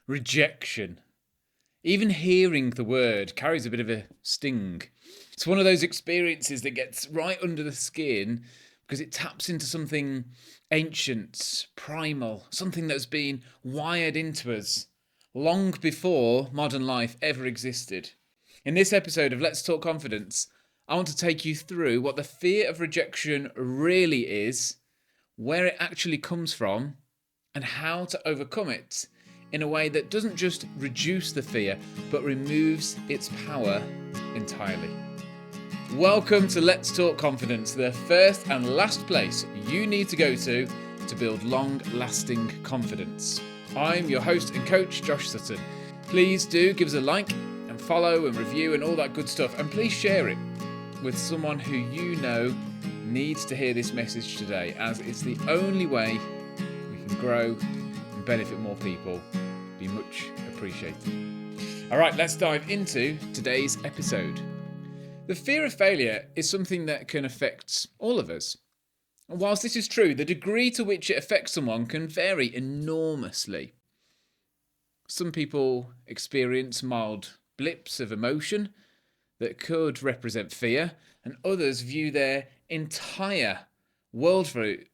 Rejection. Even hearing the word carries a bit of a sting. It's one of those experiences that gets right under the skin because it taps into something ancient, primal, something that's been wired into us long before modern life ever existed. In this episode of Let's Talk Confidence, I want to take you through what the fear of rejection really is, where it actually comes from, and how to overcome it in a way that doesn't just reduce the fear, but removes its power entirely. Welcome to Let's Talk Confidence, the first and last place you need to go to build long-lasting confidence. I'm your host and coach, Josh Sutton. Please do give us a like and follow and review and all that good stuff, and please share it with someone who you know needs to hear this message today, as it's the only way we can grow and benefit more people. Be much appreciated. All right, let's dive into today's episode. The fear of failure is something that can affect all of us. And whilst this is true, the degree to which it affects someone can vary enormously. Some people experience mild blips of emotion that could represent fear, and others view their entire worldview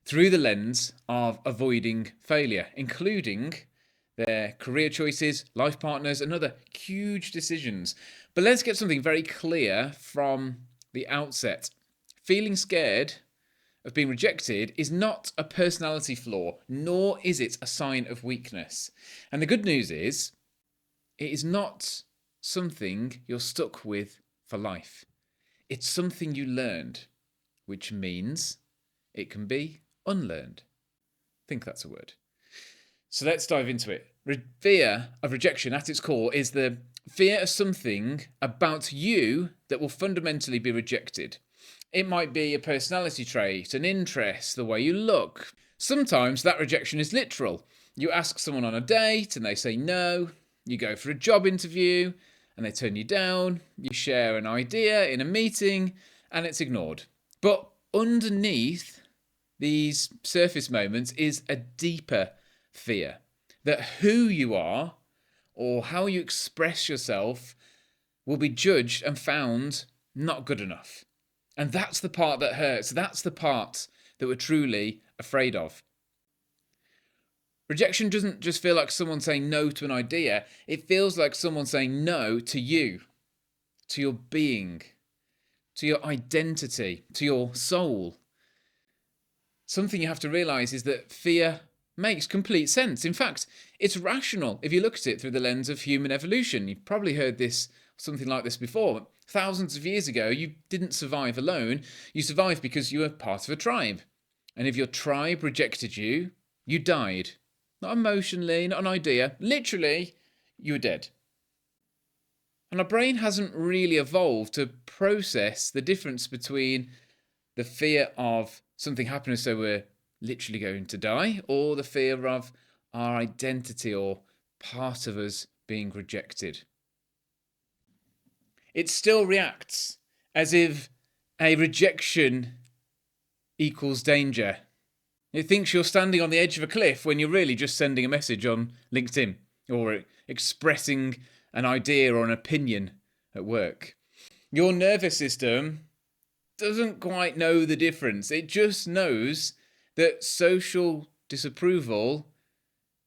through the lens of avoiding failure, including their career choices, life partners, and other huge decisions. But let's get something very clear from the outset. Feeling scared of being rejected is not a personality flaw, nor is it a sign of weakness. And the good news is, it is not something you're stuck with for life. It's something you learned, which means it can be unlearned. I think that's a word. So let's dive into it. Fear of rejection at its core is the fear of something about you that will fundamentally be rejected. It might be a personality trait, an interest, the way you look. Sometimes that rejection is literal. You ask someone on a date and they say no. You go for a job interview and they turn you down. You share an idea in a meeting and it's ignored. But underneath these surface moments is a deeper fear that who you are or how you express yourself will be judged and found not good enough. And that's the part that hurts. That's the part that we're truly afraid of. Rejection doesn't just feel like someone saying no to an idea. It feels like someone saying no to you, to your being, to your identity, to your soul. Something you have to realize is that fear makes complete sense. In fact, it's rational if you look at it through the lens of human evolution. You've probably heard something like this before. Thousands of years ago, you didn't survive alone. You survived because you were part of a tribe. And if your tribe rejected you, you died. Not emotionally, not an idea. Literally, you were dead. And our brain hasn't really evolved to process the difference between the fear of something happening so we're literally going to die, or the fear of our identity or part of us being rejected. It still reacts as if a rejection equals danger. It thinks you're standing on the edge of a cliff when you're really just sending a message on LinkedIn or expressing an idea or an opinion at work. Your nervous system doesn't quite know the difference. It just knows that social disapproval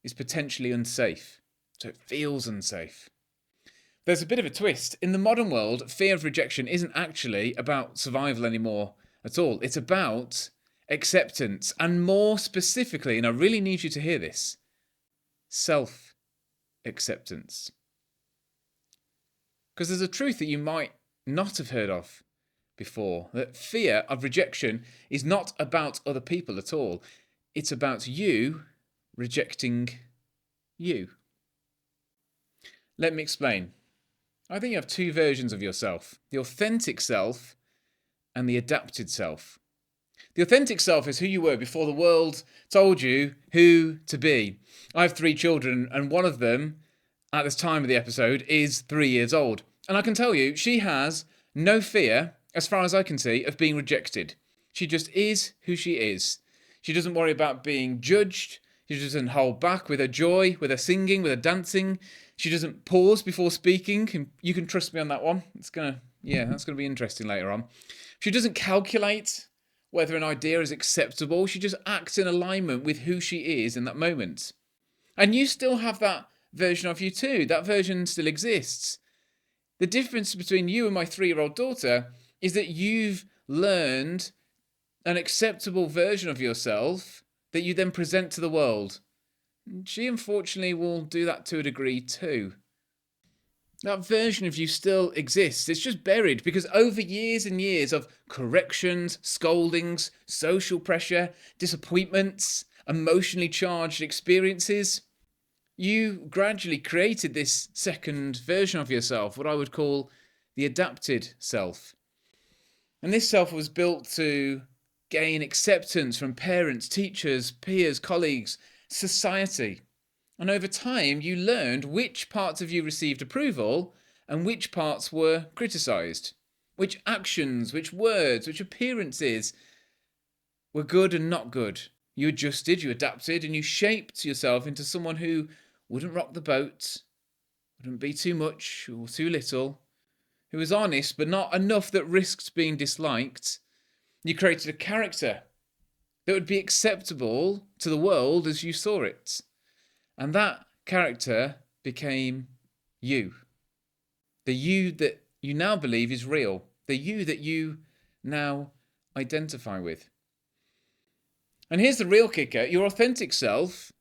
is potentially unsafe. So it feels unsafe. There's a bit of a twist. In the modern world, fear of rejection isn't actually about survival anymore at all. It's about acceptance, and more specifically, and I really need you to hear this, self-acceptance. Because there's a truth that you might not have heard of before, that fear of rejection is not about other people at all. It's about you rejecting you. Let me explain. I think you have two versions of yourself, the authentic self and the adapted self. The authentic self is who you were before the world told you who to be. I have 3 children, and one of them, at this time of the episode, is 3 years old. And I can tell you, she has no fear, as far as I can see, of being rejected. She just is who she is. She doesn't worry about being judged. She doesn't hold back with her joy, with her singing, with her dancing. She doesn't pause before speaking. And you can trust me on that one. That's gonna be interesting later on. She doesn't calculate whether an idea is acceptable. She just acts in alignment with who she is in that moment. And you still have that version of you too. That version still exists. The difference between you and my 3-year-old daughter is that you've learned an acceptable version of yourself that you then present to the world. She unfortunately will do that to a degree too. That version of you still exists. It's just buried because over years and years of corrections, scoldings, social pressure, disappointments, emotionally charged experiences, you gradually created this second version of yourself, what I would call the adapted self. And this self was built to gain acceptance from parents, teachers, peers, colleagues, society. And over time, you learned which parts of you received approval and which parts were criticised, which actions, which words, which appearances were good and not good. You adjusted, you adapted, and you shaped yourself into someone who wouldn't rock the boat, wouldn't be too much or too little, who was honest but not enough that risked being disliked. You created a character that would be acceptable to the world as you saw it. And that character became you. The you that you now believe is real. The you that you now identify with. And here's the real kicker. Your authentic self,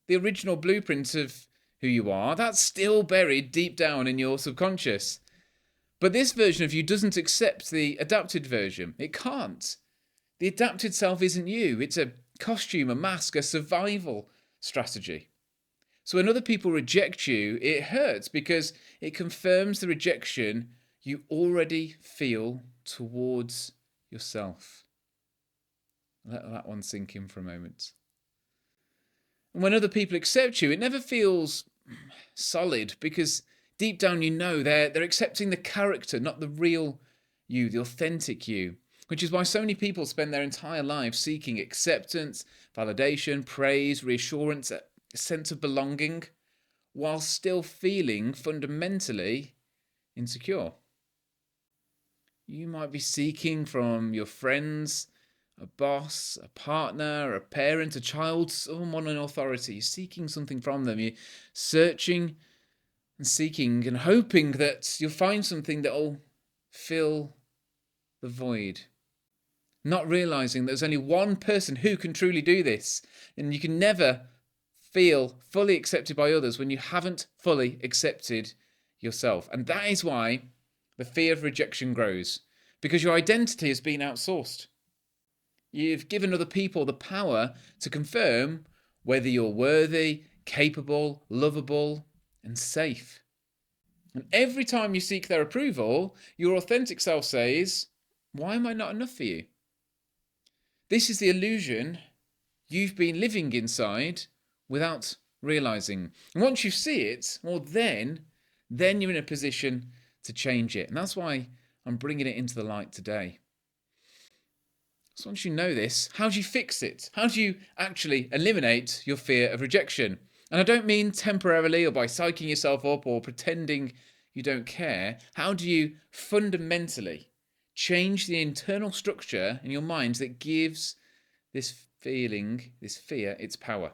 the original blueprint of who you are, that's still buried deep down in your subconscious. But this version of you doesn't accept the adapted version. It can't. The adapted self isn't you. It's a costume, a mask, a survival strategy. So when other people reject you, it hurts because it confirms the rejection you already feel towards yourself. Let that one sink in for a moment. And when other people accept you, it never feels solid because deep down you know they're accepting the character, not the real you, the authentic you. Which is why so many people spend their entire lives seeking acceptance, validation, praise, reassurance, a sense of belonging, while still feeling fundamentally insecure. You might be seeking from your friends, a boss, a partner, a parent, a child, someone in authority. You're seeking something from them. You're searching and seeking and hoping that you'll find something that will fill the void. Not realizing there's only one person who can truly do this. And you can never feel fully accepted by others when you haven't fully accepted yourself. And that is why the fear of rejection grows. Because your identity has been outsourced. You've given other people the power to confirm whether you're worthy, capable, lovable, and safe. And every time you seek their approval, your authentic self says, why am I not enough for you? This is the illusion you've been living inside without realizing. And once you see it, well, then you're in a position to change it. And that's why I'm bringing it into the light today. So once you know this, how do you fix it? How do you actually eliminate your fear of rejection? And I don't mean temporarily or by psyching yourself up or pretending you don't care. How do you fundamentally change the internal structure in your mind that gives this feeling, this fear, its power?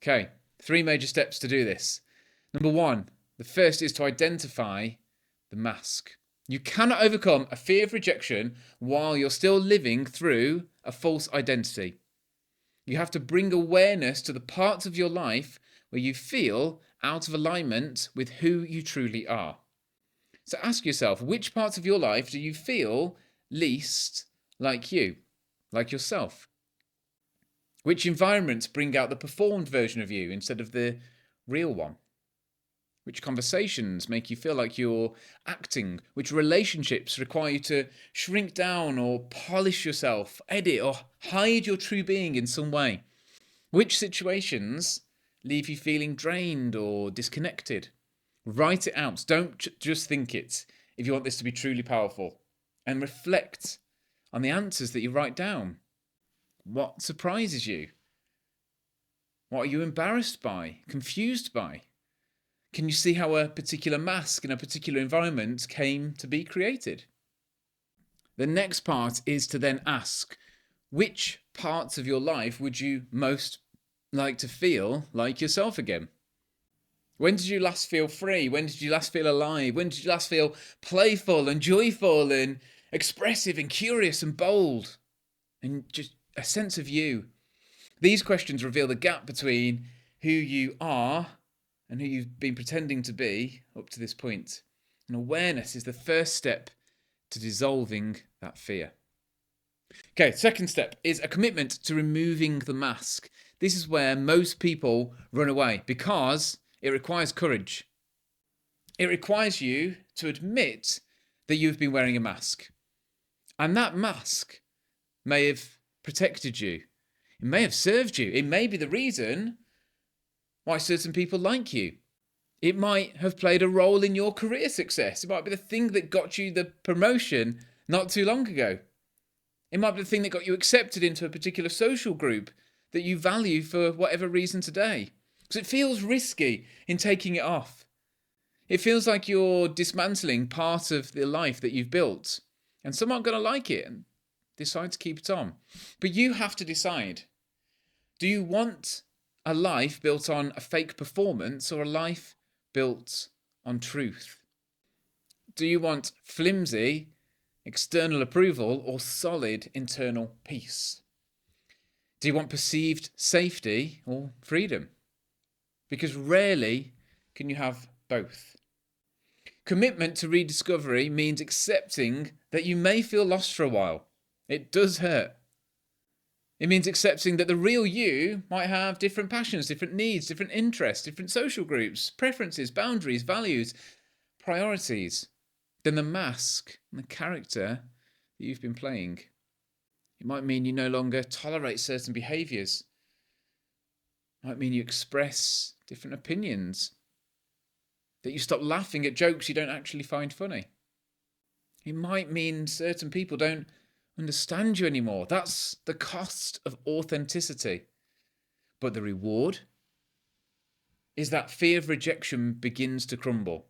Okay, 3 major steps to do this. Number 1, the first is to identify the mask. You cannot overcome a fear of rejection while you're still living through a false identity. You have to bring awareness to the parts of your life where you feel out of alignment with who you truly are. So ask yourself, which parts of your life do you feel least like you, like yourself? Which environments bring out the performed version of you instead of the real one? Which conversations make you feel like you're acting? Which relationships require you to shrink down or polish yourself, edit or hide your true being in some way? Which situations leave you feeling drained or disconnected? Write it out. Don't just think it if you want this to be truly powerful. And reflect on the answers that you write down. What surprises you? What are you embarrassed by, confused by? Can you see how a particular mask in a particular environment came to be created? The next part is to then ask, which parts of your life would you most like to feel like yourself again? When did you last feel free? When did you last feel alive? When did you last feel playful and joyful and expressive and curious and bold? And just a sense of you. These questions reveal the gap between who you are and who you've been pretending to be up to this point. And awareness is the first step to dissolving that fear. Okay, second step is a commitment to removing the mask. This is where most people run away because it requires courage. It requires you to admit that you've been wearing a mask. And that mask may have protected you. It may have served you. It may be the reason why certain people like you. It might have played a role in your career success. It might be the thing that got you the promotion not too long ago. It might be the thing that got you accepted into a particular social group that you value for whatever reason today. Because it feels risky in taking it off. It feels like you're dismantling part of the life that you've built. And some aren't going to like it and decide to keep it on. But you have to decide. Do you want a life built on a fake performance or a life built on truth? Do you want flimsy external approval or solid internal peace? Do you want perceived safety or freedom? Because rarely can you have both. Commitment to rediscovery means accepting that you may feel lost for a while. It does hurt. It means accepting that the real you might have different passions, different needs, different interests, different social groups, preferences, boundaries, values, priorities than the mask and the character that you've been playing. It might mean you no longer tolerate certain behaviours. It might mean you express different opinions. That you stop laughing at jokes you don't actually find funny. It might mean certain people don't understand you anymore. That's the cost of authenticity. But the reward is that fear of rejection begins to crumble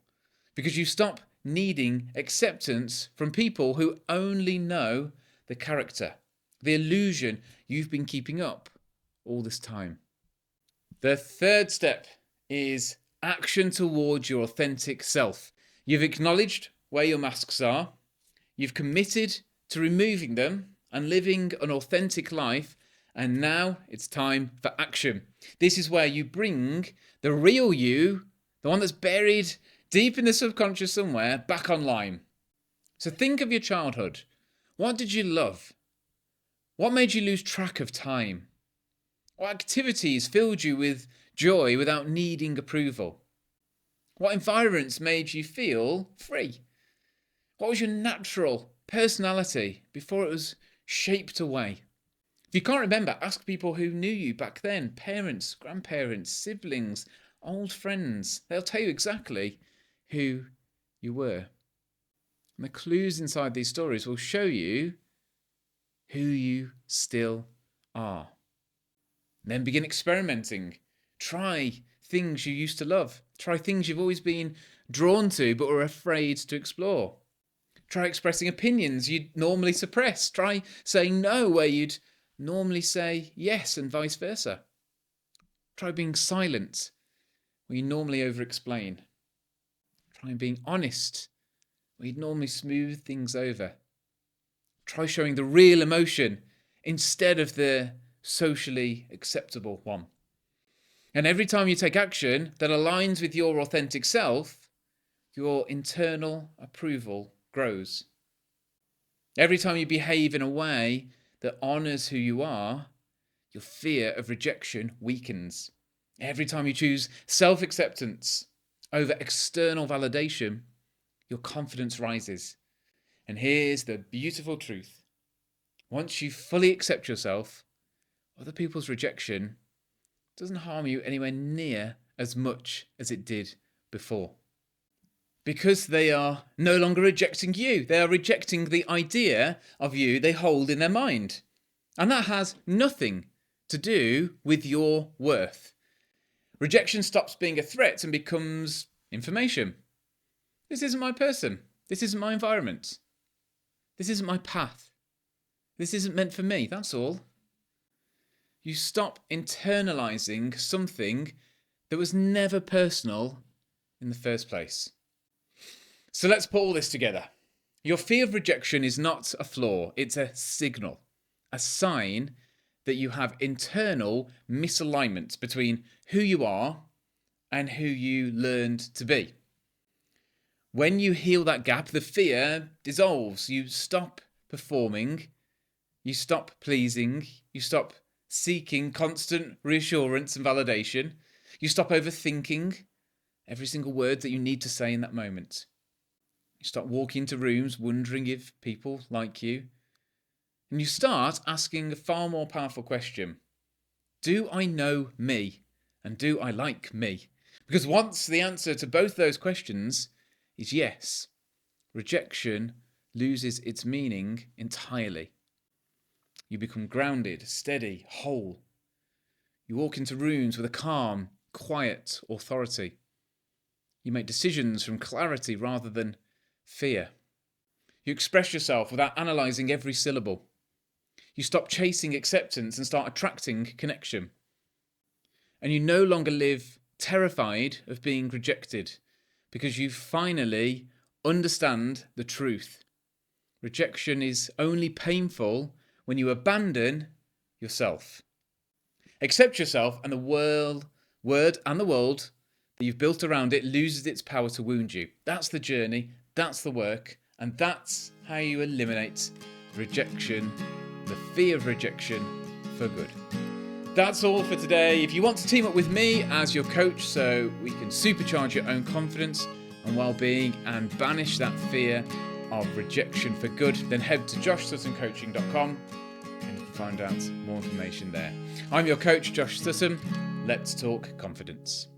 because you stop needing acceptance from people who only know the character, the illusion you've been keeping up all this time. The third step is action towards your authentic self. You've acknowledged where your masks are. You've committed to removing them and living an authentic life. And now it's time for action. This is where you bring the real you, the one that's buried deep in the subconscious somewhere, back online. So think of your childhood. What did you love? What made you lose track of time? What activities filled you with joy without needing approval? What environments made you feel free? What was your natural personality before it was shaped away? If you can't remember, ask people who knew you back then. Parents, grandparents, siblings, old friends. They'll tell you exactly who you were. And the clues inside these stories will show you who you still are. And then begin experimenting. Try things you used to love. Try things you've always been drawn to but were afraid to explore. Try expressing opinions you'd normally suppress. Try saying no where you'd normally say yes and vice versa. Try being silent where you normally over-explain. Try being honest where you'd normally smooth things over. Try showing the real emotion instead of the socially acceptable one. And every time you take action that aligns with your authentic self, your internal approval grows. Every time you behave in a way that honors who you are, your fear of rejection weakens. Every time you choose self-acceptance over external validation, your confidence rises. And here's the beautiful truth. Once you fully accept yourself, other people's rejection doesn't harm you anywhere near as much as it did before. Because they are no longer rejecting you. They are rejecting the idea of you they hold in their mind. And that has nothing to do with your worth. Rejection stops being a threat and becomes information. This isn't my person. This isn't my environment. This isn't my path. This isn't meant for me. That's all. You stop internalizing something that was never personal in the first place. So let's put all this together. Your fear of rejection is not a flaw. It's a signal, a sign that you have internal misalignment between who you are and who you learned to be. When you heal that gap, the fear dissolves. You stop performing. You stop pleasing. You stop seeking constant reassurance and validation. You stop overthinking every single word that you need to say in that moment. You start walking into rooms wondering if people like you. And you start asking a far more powerful question. Do I know me? And do I like me? Because once the answer to both those questions is yes, rejection loses its meaning entirely. You become grounded, steady, whole. You walk into rooms with a calm, quiet authority. You make decisions from clarity rather than fear. You express yourself without analysing every syllable. You stop chasing acceptance and start attracting connection. And you no longer live terrified of being rejected because you finally understand the truth. Rejection is only painful when you abandon yourself. Accept yourself, and the word and the world that you've built around it loses its power to wound you. That's the journey, that's the work, and that's how you eliminate rejection, the fear of rejection, for good. That's all for today. If you want to team up with me as your coach so we can supercharge your own confidence and well-being and banish that fear of rejection for good, then head to joshsuttoncoaching.com and you can find out more information there. I'm your coach, Josh Sutton. Let's talk confidence.